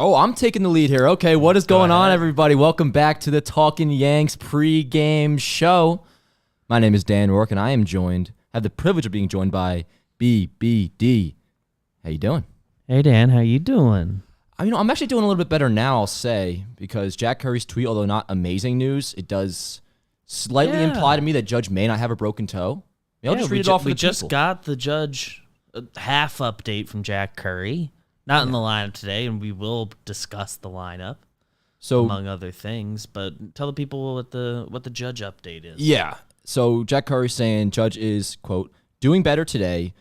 Oh, I'm taking the lead here. Okay, what is going on, everybody? Welcome back to the Talkin Yanks pregame show. My name is Dan Rourke, and I have the privilege of being joined by BBD. How you doing? Hey, Dan. How you doing? I'm actually doing a little bit better now, I'll say, because Jack Curry's tweet, although not amazing news, it does slightly imply to me that Judge may not have a broken toe. I'll just read it off for the people. We just got the Judge half update from Jack Curry. Not in the lineup today, and we will discuss the lineup, among other things. But tell the people what the Judge update is. Yeah. So Jack Curry's saying Judge is, quote, doing better today,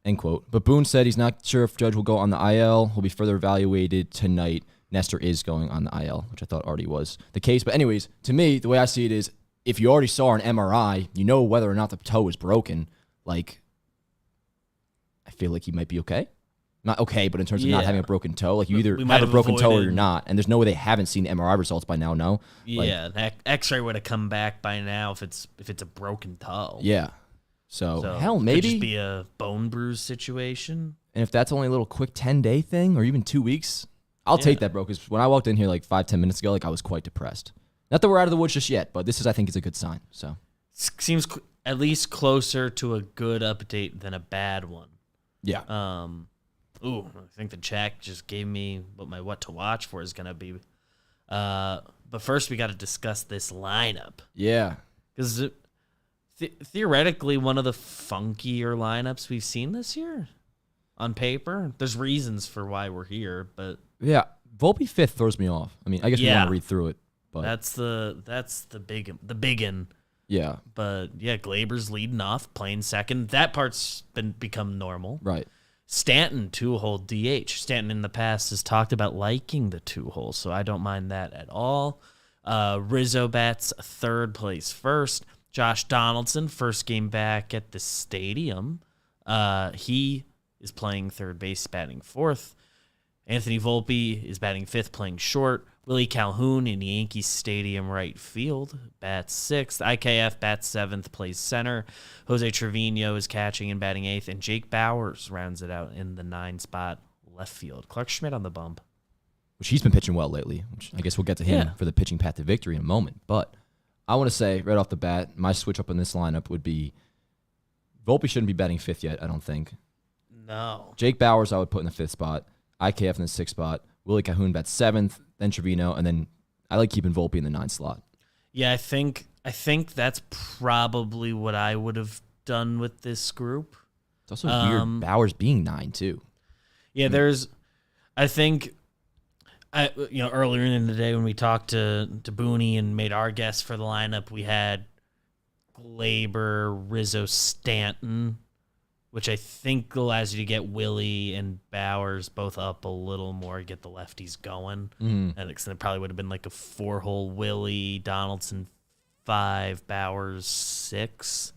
end quote. But Boone said he's not sure if Judge will go on the IL. He'll be further evaluated tonight. Nestor is going on the IL, which I thought already was the case. But anyways, to me, the way I see it is, if you already saw an MRI, you know whether or not the toe is broken. Like, I feel like he might be okay. Not okay, but in terms of not having a broken toe, like you either have a broken toe or you're not, and there's no way they haven't seen the MRI results by now. No, yeah, the X-ray would have come back by now if it's a broken toe. Yeah, so hell, maybe could just be a bone bruise situation. And if that's only a little quick 10-day thing or even 2 weeks, I'll take that, bro. Because when I walked in here like 5-10 minutes ago, like I was quite depressed. Not that we're out of the woods just yet, but this is, I think, is a good sign. So seems at least closer to a good update than a bad one. Yeah. Ooh, I think the chat just gave me what to watch for is going to be. But first, we got to discuss this lineup. Yeah. Because theoretically, one of the funkier lineups we've seen this year on paper. There's reasons for why we're here, but... Yeah, Volpe fifth throws me off. I mean, I guess we want to read through it. But That's the biggin. Yeah. But, yeah, Glaber's leading off, playing second. That part's become normal. Right. Stanton, 2-hole DH. Stanton in the past has talked about liking the 2-hole, so I don't mind that at all. Rizzo bats third, plays first. Josh Donaldson, first game back at the stadium. He is playing third base, batting fourth. Anthony Volpe is batting fifth, playing short. Willie Calhoun in Yankees Stadium right field bats sixth. IKF bats seventh, plays center. Jose Trevino is catching and batting eighth. And Jake Bowers rounds it out in the 9 spot left field. Clark Schmidt on the bump. Which he's been pitching well lately, which I guess we'll get to him for the pitching path to victory in a moment. But I want to say right off the bat, my switch up in this lineup would be Volpe shouldn't be batting fifth yet, I don't think. No. Jake Bowers I would put in the 5th spot. IKF in the 6th spot. Willie Calhoun bats 7th, then Trevino, and then I like keeping Volpe in the 9th slot. Yeah, I think that's probably what I would have done with this group. It's also weird Bowers being 9 too. Yeah, earlier in the day when we talked to Booney and made our guess for the lineup, we had Glaber, Rizzo, Stanton, which I think allows you to get Willie and Bowers both up a little more, get the lefties going. And it probably would have been like a 4-hole Willie, Donaldson 5, Bowers 6,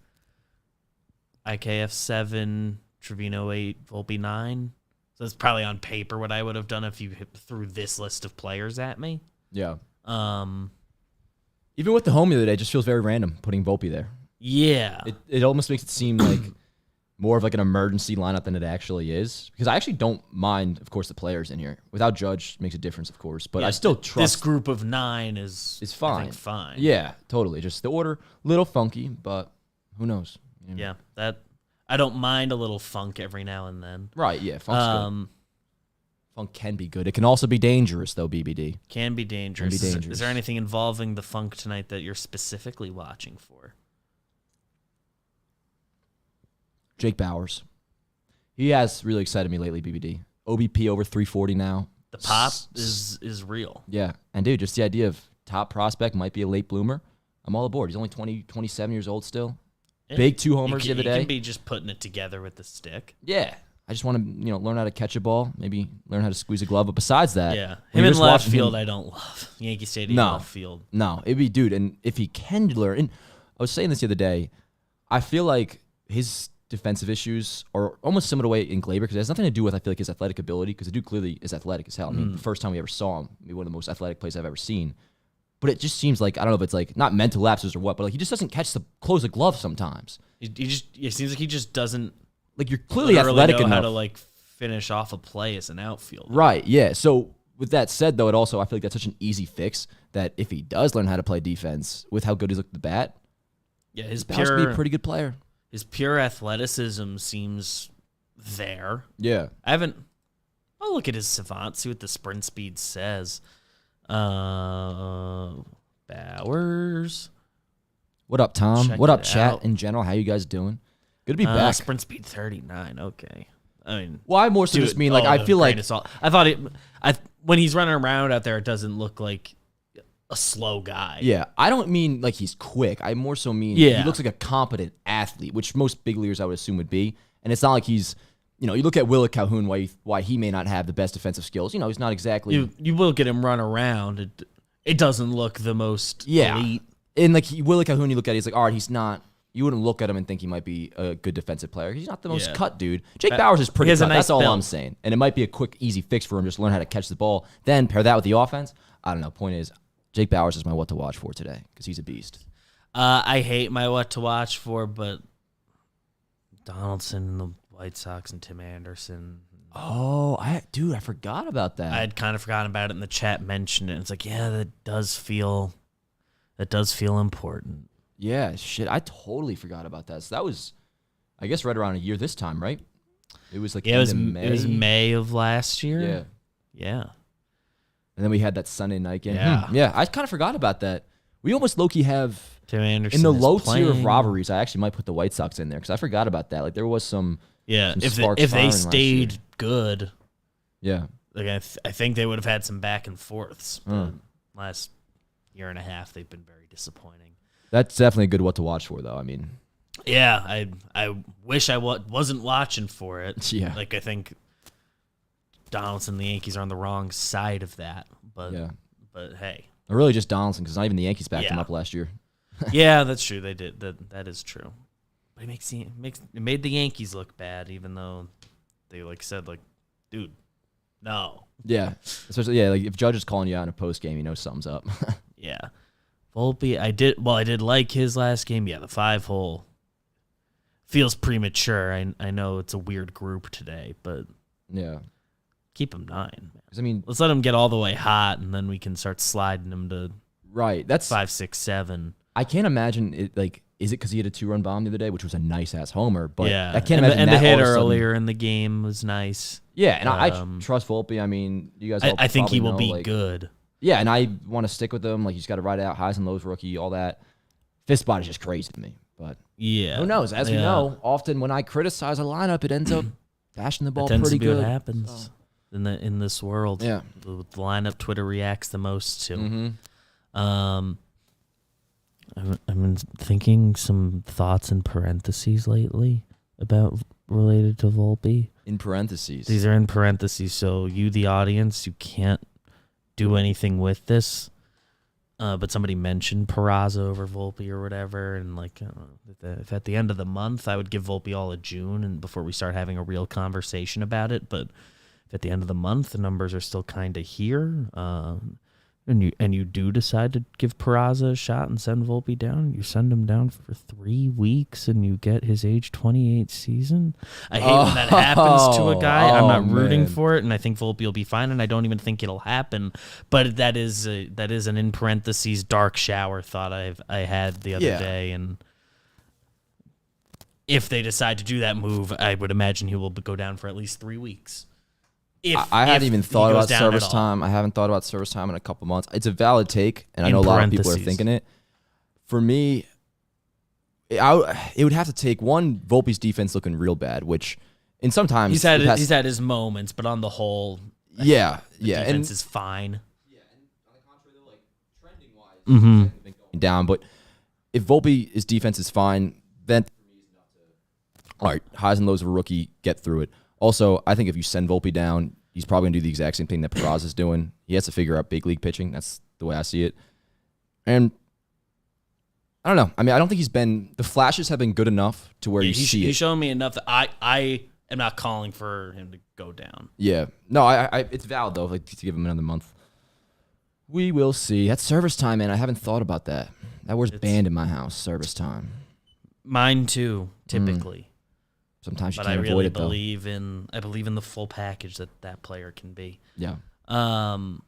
IKF 7, Trevino 8, Volpe 9. So that's probably on paper what I would have done if you threw this list of players at me. Yeah. Even with the home the other day, it just feels very random putting Volpe there. Yeah. It almost makes it seem like more of like an emergency lineup than it actually is. Because I actually don't mind, of course, the players in here. Without Judge, makes a difference, of course. But I still trust... This group of 9 is fine. I think fine. Yeah, totally. Just the order, little funky, but who knows? Yeah, that I don't mind a little funk every now and then. Right, yeah, funk's good. Funk can be good. It can also be dangerous, though, BBD. Can be dangerous. Is there anything involving the funk tonight that you're specifically watching for? Jake Bowers. He has really excited me lately, BBD. OBP over 340 now. The pop is real. Yeah. And, dude, just the idea of top prospect might be a late bloomer. I'm all aboard. He's only 27 years old still. Yeah. Big 2 homers the other day. He can be just putting it together with the stick. Yeah. I just want to, learn how to catch a ball, maybe learn how to squeeze a glove. But besides that, him in left field, I don't love. Yankee Stadium left field. No, it'd be, dude, and if he can learn, and I was saying this the other day, I feel like his defensive issues are almost similar to way in Glaber because it has nothing to do with, I feel like, his athletic ability because the dude clearly is athletic as hell. I mean, the first time we ever saw him, maybe one of the most athletic plays I've ever seen. But it just seems like, I don't know if it's like, not mental lapses or what, but like he just doesn't close the glove sometimes. It seems like he just doesn't. Like you're clearly athletic know enough. How to like finish off a play as an outfielder. Right, yeah. So with that said, though, I feel like that's such an easy fix that if he does learn how to play defense with how good he's looked at the bat, yeah, his Bauer's pure be a pretty good player. His pure athleticism seems there. Yeah. I'll look at his savant, see what the sprint speed says. Bowers. What up, Tom? Check What up, it chat out. in general? How you guys doing? Good to be back. Sprint speed 39. Okay. I mean, Well, I more so just mean like I feel like I thought when he's running around out there, it doesn't look like a slow guy. yeah. I don't mean like he's quick. I more so mean Yeah. he looks like a competent athlete, which most big leaguers I would assume would be. And it's not like he's, you look at Willie Calhoun, why he may not have the best defensive skills. He's not exactly. You will get him run around. It doesn't look the most elite. And like Willie Calhoun, you look at, he's like, all right, he's not. You wouldn't look at him and think he might be a good defensive player. He's not the most cut dude. Jake Bauers is pretty cut. That's all I'm saying. And it might be a quick, easy fix for him. Just learn how to catch the ball. Then pair that with the offense. I don't know. Point is, Jake Bauers is my what to watch for today because he's a beast. I hate my what to watch for, but Donaldson, the White Sox, and Tim Anderson. Oh, I forgot about that. I had kind of forgotten about it, and the chat mentioned it. It's like, yeah, that does feel important. Yeah, shit. I totally forgot about that. So that was, I guess, right around a year this time, right? It was like It was May. May of last year. Yeah. Yeah. And then we had that Sunday night game. Yeah. Yeah, I kind of forgot about that. We almost low-key have, Tim Anderson in the is low tier of playing. rivalries, I actually might put the White Sox in there because I forgot about that. Like, there was some sparks if they firing last stayed year. good, Yeah. like I think they would have had some back and forths. But last year and a half, they've been very disappointing. That's definitely a good what to watch for, though. I mean, Yeah, I wish I wasn't watching for it. Yeah. Like I think Donaldson and the Yankees are on the wrong side of that. But yeah. but hey. Really just Donaldson because not even the Yankees backed him Yeah. up last year. Yeah, that's true. They did. That is true. But it made the Yankees look bad, even though they said dude, no. Yeah. Especially, like if Judge is calling you out in a post game, something's up. Yeah. Volpe, I did like his last game. Yeah, the 5-hole feels premature. I know it's a weird group today, but Yeah. keep him 9. Man. 'Cause, I mean, Let's let him get all the way hot, and then we can start sliding him to right. That's 5, 6, 7. I can't imagine it. Like, is it because he had a 2-run bomb the other day, which was a nice ass homer? But Yeah, I can't imagine and that the hit all of a sudden- earlier in the game was nice. Yeah, and I trust Volpe. I mean, you guys. All I think he will probably know, be good. Yeah, and I want to stick with him. Like, he's got to ride out highs and lows rookie, all that. Fist spot is just crazy to me. But Yeah, who knows? As we Yeah. know, often when I criticize a lineup, it ends up bashing the ball That tends pretty to be good. what happens in this world. Yeah. The lineup Twitter reacts the most to. Mm-hmm. I've been thinking some thoughts in parentheses lately related to Volpe. In parentheses. These are in parentheses, so you, the audience, you can't do anything with this. But somebody mentioned Peraza over Volpe or whatever, and if at the end of the month I would give Volpe all of June, and before we start having a real conversation about it. But if at the end of the month the numbers are still kind of here, and you do decide to give Peraza a shot and send Volpe down, you send him down for 3 weeks and you get his age 28 season. I hate when that happens to a guy. I'm not rooting for it, and I think Volpe will be fine, and I don't even think it'll happen. But that is an in parentheses dark shower thought I had the other day, and if they decide to do that move, I would imagine he will go down for at least 3 weeks. I hadn't even thought about service time. I haven't thought about service time in a couple months. It's a valid take, and I know a lot of people are thinking it. For me, it would have to take one, Volpe's defense looking real bad, which in sometimes he's had his moments, but on the whole, the defense is fine. Yeah, and on the contrary, though, trending wise, been going down. But if Volpe's defense is fine, then for me is enough to, all right, highs and lows of a rookie, get through it. Also, I think if you send Volpe down, he's probably going to do the exact same thing that Peraza is doing. He has to figure out big league pitching. That's the way I see it. And I don't know. I mean, I don't think the flashes have been good enough to where you see it. He's shown me enough that I am not calling for him to go down. Yeah. No, it's valid, though, to give him another month. We will see. That's service time, man. I haven't thought about that. That word's banned in my house, service time. Mine too, typically. Sometimes you but can't I avoid really it, though. I believe in the full package that player can be. Yeah. Okay.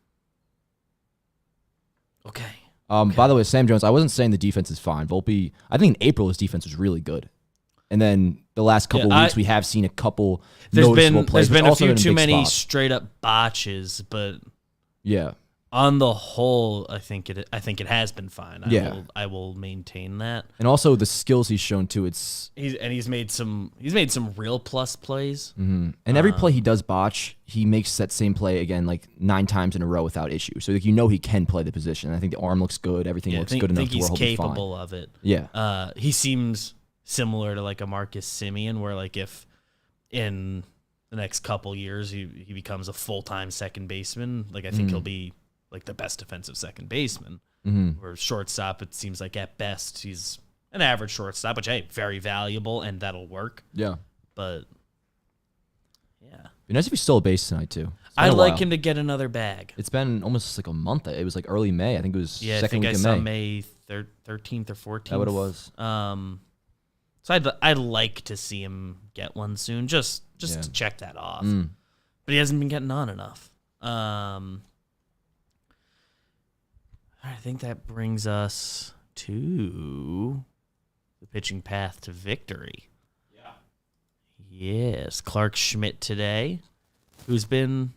By the way, Sam Jones, I wasn't saying the defense is fine. Volpe, I think in April his defense was really good. And then the last couple of weeks, we have seen a couple noticeable plays. There's been a few in too many spots. straight up botches, but yeah, on the whole, I think it has been fine. I will maintain that. And also the skills he's shown too. He's made some real plus plays. Mm-hmm. And every play he does botch, he makes that same play again like 9 times in a row without issue. So like, he can play the position. I think the arm looks good. Everything looks good enough to where he'll be fine. He's capable of it. Yeah. He seems similar to like a Marcus Semien, where like if in the next couple years he becomes a full-time second baseman, like I think he'll be like the best defensive second baseman. Or shortstop, it seems like at best he's an average shortstop, which hey, very valuable and that'll work. Yeah. But yeah. Be nice if he stole a base tonight too. I'd like him to get another bag. It's been almost like a month. It was like early May. I think it was second week of May. I saw May 13th or 14th. That what it was. So I'd like to see him get one soon, just to check that off. But he hasn't been getting on enough. I think that brings us to the pitching path to victory. Yeah. Yes, Clark Schmidt today, who's been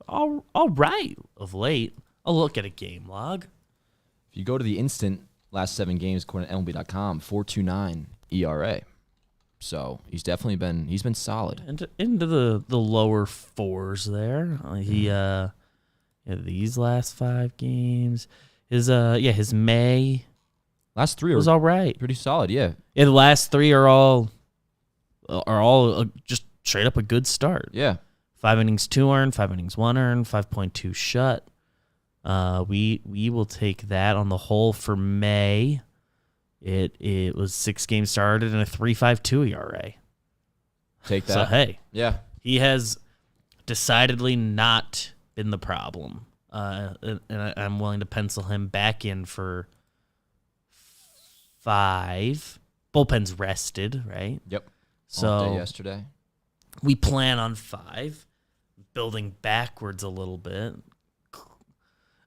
all right of late. I'll look at a game log. If you go to the instant last 7 games, according to MLB.com, 4.29 ERA. So he's definitely been solid. Into the lower 4s there. These last 5 games. His May last 3 was all right. Pretty solid, yeah. Yeah, the last 3 are all just straight up a good start. Yeah. 5 innings, 2 earned, 5 innings, 1 earned, 5.2 shut. We will take that on the whole for May. It was 6 games started and a 3.52 ERA. Take that. So hey, yeah, he has decidedly not been the problem, and I'm willing to pencil him back in for 5. Bullpen's rested, right? Yep. So all day yesterday. We plan on 5, building backwards a little bit.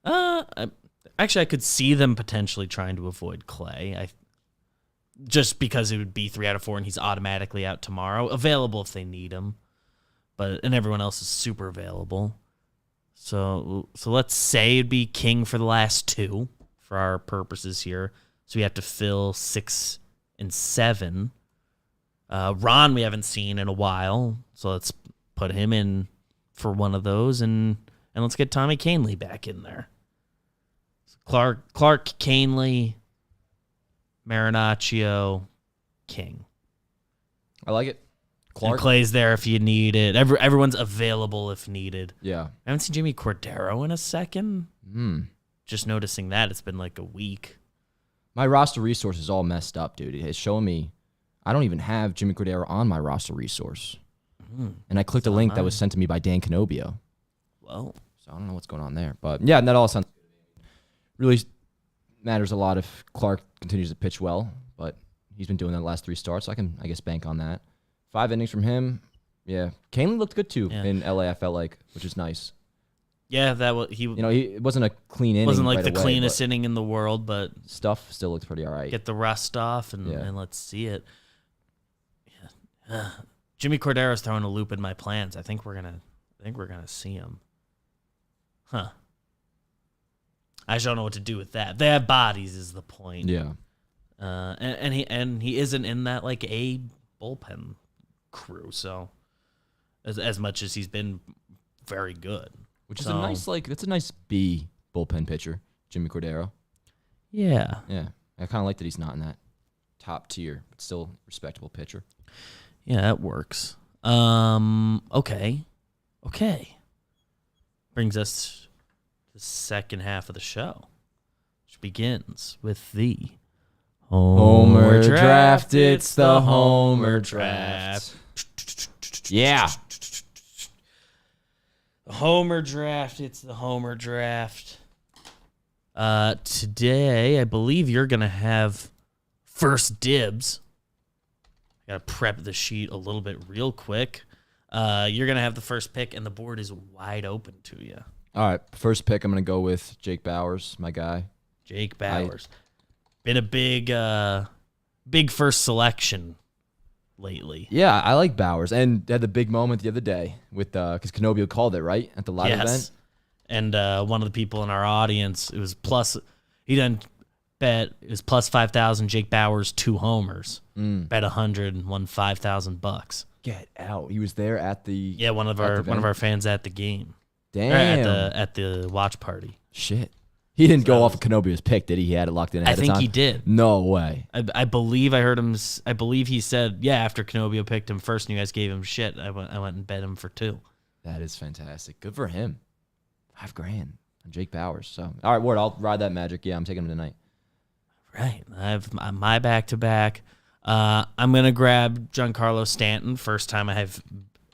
Actually, I could see them potentially trying to avoid Clay. Just because it would be 3 out of 4 and he's automatically out tomorrow. Available if they need him. And everyone else is super available. So let's say it'd be King for the last 2 for our purposes here. So we have to fill 6 and 7. Ron we haven't seen in a while. So let's put him in for one of those and let's get Tommy Kahnle back in there. Clark, Kahnle, Marinaccio, King. I like it. Clark. And Clay's there if you need it. Everyone's available if needed. Yeah. I haven't seen Jimmy Cordero in a second. Just noticing that. It's been like a week. My roster resource is all messed up, dude. It's showing me I don't even have Jimmy Cordero on my roster resource. And I clicked a link that was sent to me by Dan Canobio. Well. So I don't know what's going on there. But yeah, that all sounds really matters a lot if Clark continues to pitch well, but he's been doing that the last 3 starts, so I can, I guess, bank on that. 5 innings from him. Yeah. Kahnle looked good, too, in LA, I felt like, which is nice. Yeah, it wasn't a clean inning. Wasn't like right the away, cleanest inning in the world, but stuff still looks pretty all right. Get the rust off and let's see it. Yeah. Jimmy Cordero's throwing a loop in my plans. I think we're gonna see him. Huh. I just don't know what to do with that. They have bodies, is the point. Yeah. And he isn't in that like A bullpen crew. So as much as he's been very good, which is that's a nice B bullpen pitcher, Jimmy Cordero. Yeah. Yeah. I kind of like that he's not in that top tier, but still respectable pitcher. Yeah, that works. Okay. Brings us the second half of the show, which begins with the Homer Draft. It's the Homer Draft. Yeah. Homer Draft. It's the Homer Draft. Today, I believe you're going to have first dibs. I got to prep the sheet a little bit real quick. You're going to have the first pick, and the board is wide open to you. All right, first pick, I'm going to go with Jake Bauers, my guy. Jake Bauers. Been a big first selection lately. Yeah, I like Bauers, and had the big moment the other day with because Canobio called it, right, at the live event. And one of the people in our audience, it was plus. He done bet it was plus 5,000. Jake Bauers 2 homers. Bet 100 and won $5,000. Get out! He was there at the one of our fans at the game. Damn, at the watch party. Shit. He didn't go off of Canobio's pick, did he? He had it locked in ahead of time? I think he did. No way. I believe I heard him. I believe he said, yeah, after Canobio picked him first and you guys gave him shit, I went and bet him for 2. That is fantastic. Good for him. $5,000 on Jake Bauers. So, all right, Ward, I'll ride that magic. Yeah, I'm taking him tonight. Right. I have my back-to-back. I'm going to grab Giancarlo Stanton. First time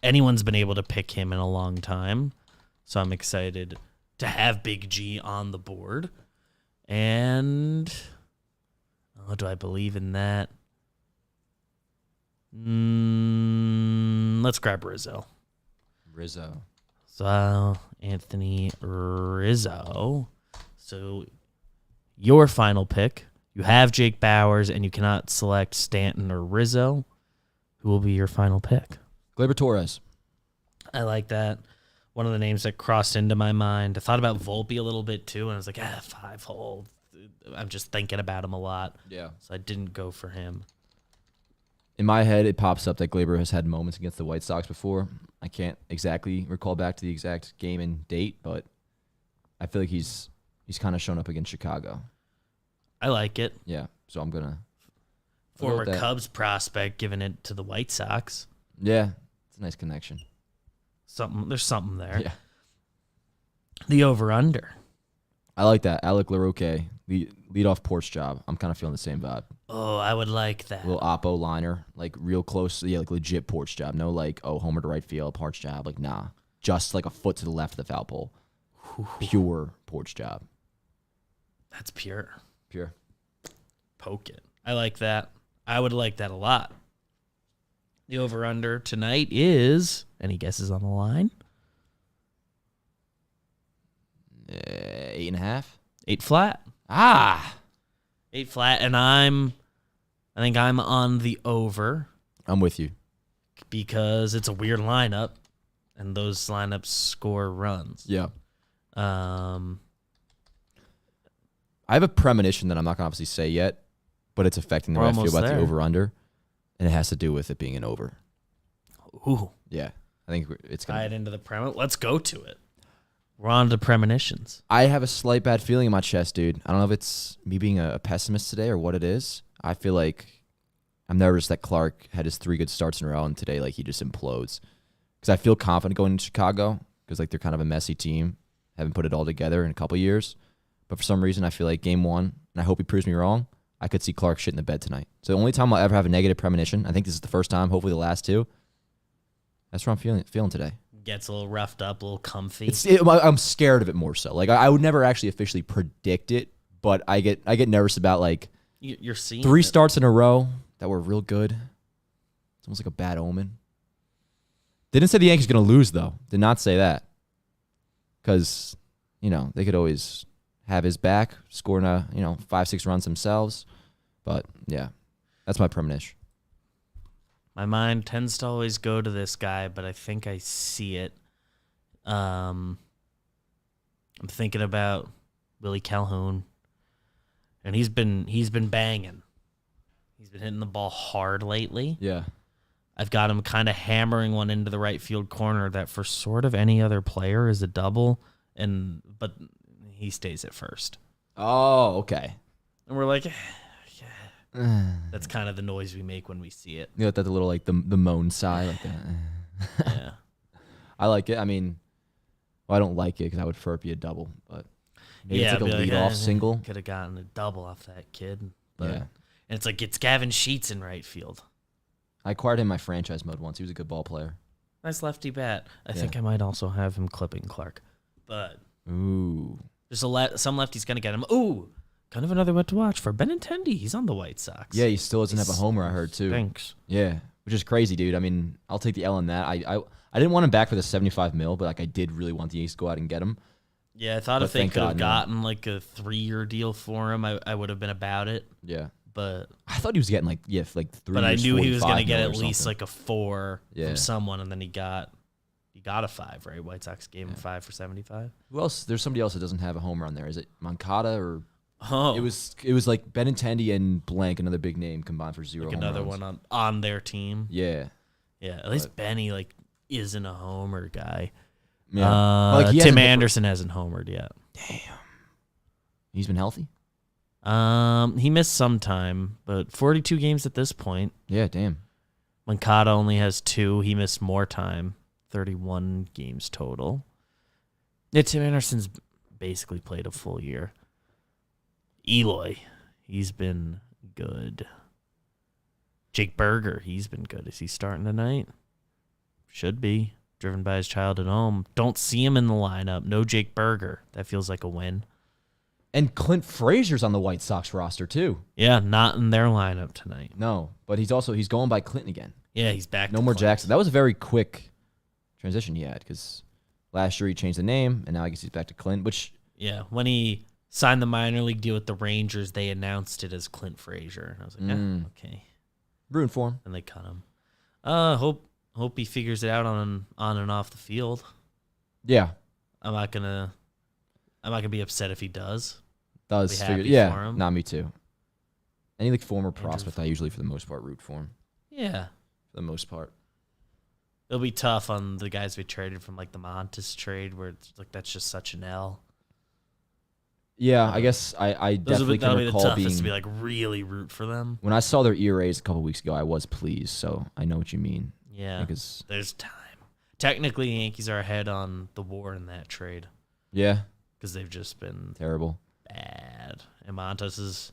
anyone's been able to pick him in a long time. So I'm excited to have Big G on the board. And do I believe in that? Let's grab Rizzo. So Anthony Rizzo. So your final pick. You have Jake Bauers, and you cannot select Stanton or Rizzo. Who will be your final pick? Gleyber Torres. I like that. One of the names that crossed into my mind. I thought about Volpe a little bit too, and I was like, 5-hole. I'm just thinking about him a lot. Yeah. So I didn't go for him. In my head, it pops up that Gleyber has had moments against the White Sox before. I can't exactly recall back to the exact game and date, but I feel like he's kind of shown up against Chicago. I like it. Yeah, so I'm going to... Former Cubs prospect giving it to the White Sox. Yeah, it's a nice connection. There's something there. Yeah. The over-under. I like that. Alec LaRocque, lead off porch job. I'm kind of feeling the same vibe. Oh, I would like that. Little oppo liner, like real close. Yeah, like legit porch job. No like, homer to right field, porch job. Like, nah. Just like a foot to the left of the foul pole. Pure porch job. That's pure. Pure. Poke it. I like that. I would like that a lot. The over-under tonight is... Any guesses on the line? 8.5. 8 flat. 8 flat, and I think I'm on the over. I'm with you. Because it's a weird lineup, and those lineups score runs. Yeah. I have a premonition that I'm not going to obviously say yet, but it's affecting the way I feel about the over-under, and it has to do with it being an over. Ooh. Yeah. I think it's going to... Tie it into the premonition. Let's go to it. We're on to premonitions. I have a slight bad feeling in my chest, dude. I don't know if it's me being a pessimist today or what it is. I feel like I'm nervous that Clark had his 3 good starts in a row, and today, like, he just implodes. Because I feel confident going into Chicago, because, like, they're kind of a messy team. Haven't put it all together in a couple years. But for some reason, I feel like game 1, and I hope he proves me wrong, I could see Clark shit in the bed tonight. So the only time I'll ever have a negative premonition, I think this is the first time, hopefully the last 2. That's what I'm feeling today. Gets a little roughed up, a little comfy. I'm scared of it more so. Like, I would never actually officially predict it, but I get nervous about, like, you're seeing 3 starts in a row that were real good. It's almost like a bad omen. Didn't say the Yankees going to lose, though. Did not say that. Because, they could always have his back, scoring 5-6 runs themselves. But, yeah, that's my premonition. My mind tends to always go to this guy, but I think I see it. I'm thinking about Willie Calhoun, and he's been banging. He's been hitting the ball hard lately. Yeah. I've got him kind of hammering one into the right field corner that for sort of any other player is a double, but he stays at first. Oh, okay. And we're like... That's kind of the noise we make when we see it. You know, that the little, like, the moan sigh. Like that. Yeah. I like it. I mean, I don't like it because I would prefer it be a double. But maybe it's like a leadoff single. Could have gotten a double off that kid. But, yeah. And it's like, it's Gavin Sheets in right field. I acquired him in my franchise mode once. He was a good ball player. Nice lefty bat. I think I might also have him clipping Clark. But ooh, there's some lefty's going to get him. Ooh. Kind of another one to watch for Benintendi. He's on the White Sox. Yeah, he still doesn't have a homer, I heard, too. Thanks. Yeah, which is crazy, dude. I mean, I'll take the L on that. I I didn't want him back for the $75 million, but like I did really want the Yankees to go out and get him. Yeah, I thought But if they thank could have God, no. gotten like a 3-year deal for him, I would have been about it. Yeah. But I thought he was getting like 3 but I years, knew he was going to $45 get million at or least something. like a 4 Yeah. from someone, and then he got a 5, right? White Sox gave him 5 for 75. Who else? There's somebody else that doesn't have a home run there. Is it Moncada or Oh, it was like Benintendi and blank, another big name combined for 0 like home another runs. one on their team. Yeah. Yeah, at least Benny like isn't a homer guy. Yeah. Like, he Tim hasn't hit for- Anderson hasn't homered yet. He's been healthy? He missed some time, but 42 games at this point. Yeah, damn. Moncada only has 2. He missed more time, 31 games total. Yeah, Tim Anderson's basically played a full year. Eloy, he's been good. Jake Berger, he's been good. Is he starting tonight? Should be. Driven by his child at home. Don't see him in the lineup. No Jake Berger. That feels like a win. And Clint Frazier's on the White Sox roster too. Yeah, not in their lineup tonight. No, but he's going by Clinton again. Yeah, he's back. No to more Clint. Jackson. That was a very quick transition he had because last year he changed the name, and now I guess he's back to Clint, which... Yeah, when he signed the minor league deal with the Rangers, they announced it as Clint Frazier. I was like, okay. Rooting for him. And they cut him. Hope he figures it out on and off the field. Yeah. I'm not gonna be upset if he does. Does Be figure, happy yeah, for him. not me too. Any like former prospect, I usually for the most part root for him. Yeah. For the most part. It'll be tough on the guys we traded from like the Montes trade where it's like that's just such an L. Yeah, I guess I definitely can That'll be the recall toughest being... to be like really root for them. When I saw their ERAs a couple weeks ago, I was pleased, so I know what you mean. Yeah. Because There's time. Technically, the Yankees are ahead on the WAR in that trade yeah, because they've just been terrible. bad. And Montes has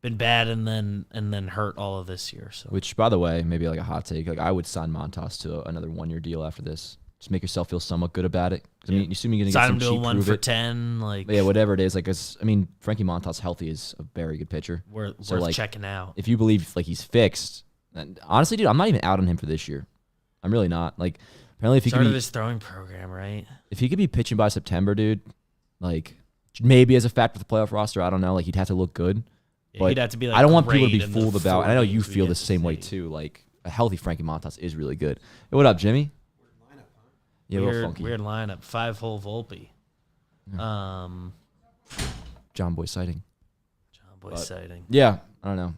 been bad and then hurt all of this year. So Which, by the way, maybe like a hot take. Like I would sign Montas to another 1-year deal after this. Just make yourself feel somewhat good about it. 'Cause, I mean, you assume you're gonna get sign some him to a cheap 1 prove for it. 10. Like Yeah, whatever it is. Like, I mean, Frankie Montas healthy is a very good pitcher. worth So, like, checking out. If you believe like he's fixed, and honestly, dude, I'm not even out on him for this year. I'm really not. Like, apparently, if he Started could be, his throwing program, right? if he could be pitching by September, dude, like maybe as a factor for the playoff roster, I don't know. Like he'd have to look good. Yeah, But he'd have to be like I don't want people to be great in the fooled about. 4 And I know you games we feel get the to same way see. too. Like a healthy Frankie Montas is really good. Hey, what up, Jimmy? Yeah, a little funky. Weird lineup. 5-hole Volpe. John Boy sighting. John Boy But- sighting. Yeah, I don't know.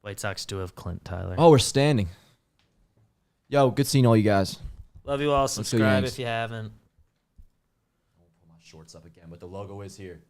White Sox do have Clint Tyler. Oh, we're standing. Yo, good seeing all you guys. Love you all. go Subscribe Yanks. if you haven't. Pull my shorts up again, but the logo is here.